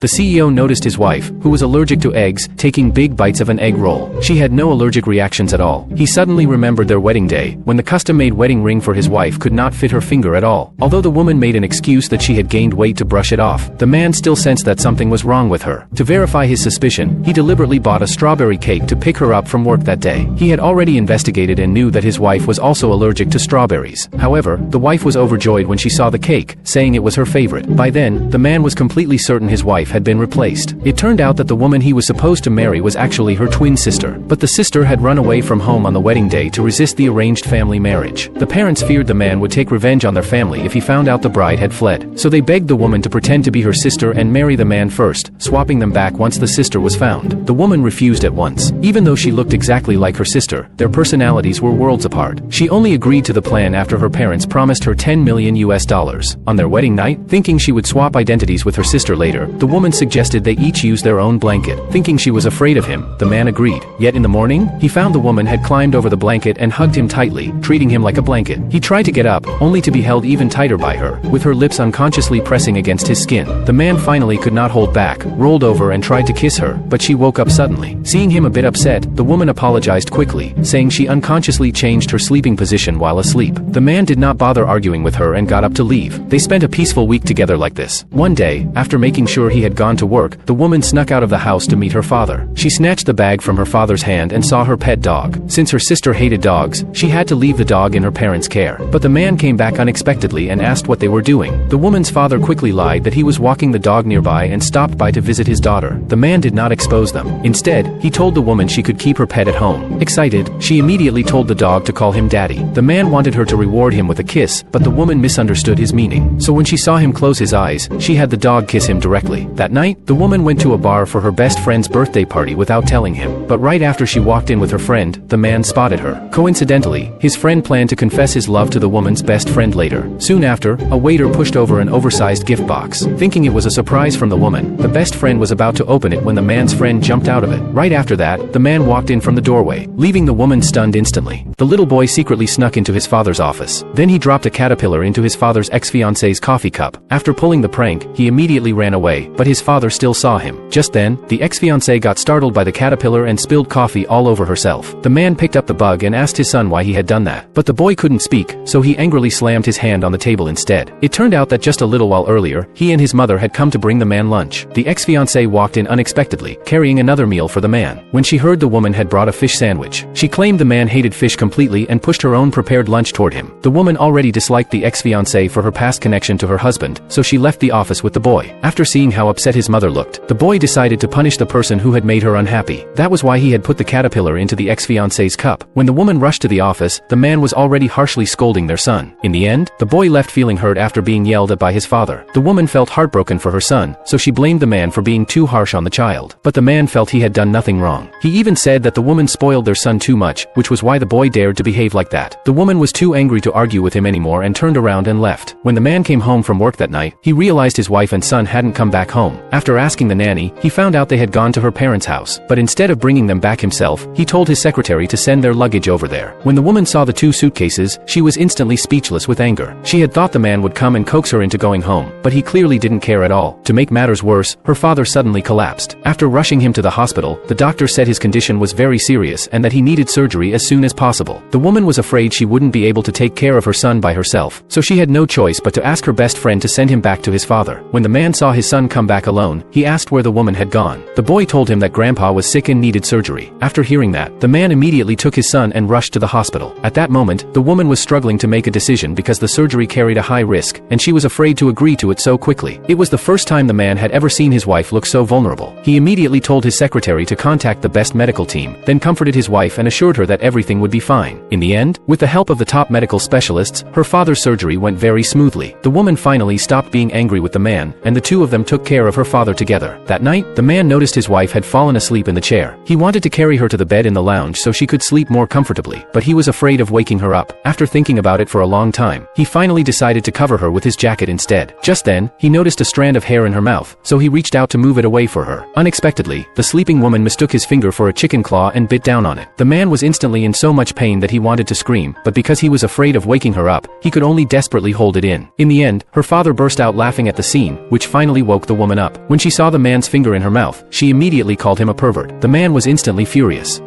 The CEO noticed his wife, who was allergic to eggs, taking big bites of an egg roll. She had no allergic reactions at all. He suddenly remembered their wedding day, when the custom-made wedding ring for his wife could not fit her finger at all. Although the woman made an excuse that she had gained weight to brush it off, the man still sensed that something was wrong with her. To verify his suspicion, he deliberately bought a strawberry cake to pick her up from work that day. He had already investigated and knew that his wife was also allergic to strawberries. However, the wife was overjoyed when she saw the cake, saying it was her favorite. By then, the man was completely certain his wife had been replaced. It turned out that the woman he was supposed to marry was actually her twin sister. But the sister had run away from home on the wedding day to resist the arranged family marriage. The parents feared the man would take revenge on their family if he found out the bride had fled. So they begged the woman to pretend to be her sister and marry the man first, swapping them back once the sister was found. The woman refused at once. Even though she looked exactly like her sister, their personalities were worlds apart. She only agreed to the plan after her parents promised her $10 million. On their wedding night, thinking she would swap identities with her sister later, the woman suggested they each use their own blanket. Thinking she was afraid of him, the man agreed. Yet in the morning, he found the woman had climbed over the blanket and hugged him tightly, treating him like a blanket. He tried to get up, only to be held even tighter by her, with her lips unconsciously pressing against his skin. The man finally could not hold back, rolled over and tried to kiss her, but she woke up suddenly. Seeing him a bit upset, the woman apologized quickly, saying she unconsciously changed her sleeping position while asleep. The man did not bother arguing with her and got up to leave. They spent a peaceful week together like this. One day, after making sure he had gone to work, the woman snuck out of the house to meet her father. She snatched the bag from her father's hand and saw her pet dog. Since her sister hated dogs, she had to leave the dog in her parents' care. But the man came back unexpectedly and asked what they were doing. The woman's father quickly lied that he was walking the dog nearby and stopped by to visit his daughter. The man did not expose them. Instead, he told the woman she could keep her pet at home. Excited, she immediately told the dog to call him daddy. The man wanted her to reward him with a kiss, but the woman misunderstood his meaning. So when she saw him close his eyes, she had the dog kiss him directly. That night, the woman went to a bar for her best friend's birthday party without telling him. But right after she walked in with her friend, the man spotted her. Coincidentally, his friend planned to confess his love to the woman's best friend later. Soon after, a waiter pushed over an oversized gift box. Thinking it was a surprise from the woman, the best friend was about to open it when the man's friend jumped out of it. Right after that, the man walked in from the doorway, leaving the woman stunned instantly. The little boy secretly snuck into his father's office. Then he dropped a caterpillar into his father's ex-fiancee's coffee cup. After pulling the prank, he immediately ran away, but his father still saw him. Just then, the ex-fiancée got startled by the caterpillar and spilled coffee all over herself. The man picked up the bug and asked his son why he had done that. But the boy couldn't speak, so he angrily slammed his hand on the table instead. It turned out that just a little while earlier, he and his mother had come to bring the man lunch. The ex-fiancée walked in unexpectedly, carrying another meal for the man. When she heard the woman had brought a fish sandwich, she claimed the man hated fish completely and pushed her own prepared lunch toward him. The woman already disliked the ex-fiancée for her past connection to her husband, so she left the office with the boy. After seeing how upset his mother looked, the boy decided to punish the person who had made her unhappy. That was why he had put the caterpillar into the ex-fiancée's cup. When the woman rushed to the office, the man was already harshly scolding their son. In the end, the boy left feeling hurt after being yelled at by his father. The woman felt heartbroken for her son, so she blamed the man for being too harsh on the child. But the man felt he had done nothing wrong. He even said that the woman spoiled their son too much, which was why the boy dared to behave like that. The woman was too angry to argue with him anymore and turned around and left. When the man came home from work that night, he realized his wife and son hadn't come back home. After asking the nanny, he found out they had gone to her parents' house. But instead of bringing them back himself, he told his secretary to send their luggage over there. When the woman saw the two suitcases, she was instantly speechless with anger. She had thought the man would come and coax her into going home, but he clearly didn't care at all. To make matters worse, her father suddenly collapsed. After rushing him to the hospital, the doctor said his condition was very serious and that he needed surgery as soon as possible. The woman was afraid she wouldn't be able to take care of her son by herself, so she had no choice but to ask her best friend to send him back to his father. When the man saw his son come back alone, he asked where the woman had gone. The boy told him that grandpa was sick and needed surgery. After hearing that, the man immediately took his son and rushed to the hospital. At that moment, the woman was struggling to make a decision because the surgery carried a high risk, and she was afraid to agree to it so quickly. It was the first time the man had ever seen his wife look so vulnerable. He immediately told his secretary to contact the best medical team, then comforted his wife and assured her that everything would be fine. In the end, with the help of the top medical specialists, her father's surgery went very smoothly. The woman finally stopped being angry with the man, and the two of them took care of her father together. That night, the man noticed his wife had fallen asleep in the chair. He wanted to carry her to the bed in the lounge so she could sleep more comfortably, but he was afraid of waking her up. After thinking about it for a long time, he finally decided to cover her with his jacket instead. Just then, he noticed a strand of hair in her mouth, so he reached out to move it away for her. Unexpectedly, the sleeping woman mistook his finger for a chicken claw and bit down on it. The man was instantly in so much pain that he wanted to scream, but because he was afraid of waking her up, he could only desperately hold it in. In the end, her father burst out laughing at the scene, which finally woke the woman woman up. When she saw the man's finger in her mouth, she immediately called him a pervert. The man was instantly furious.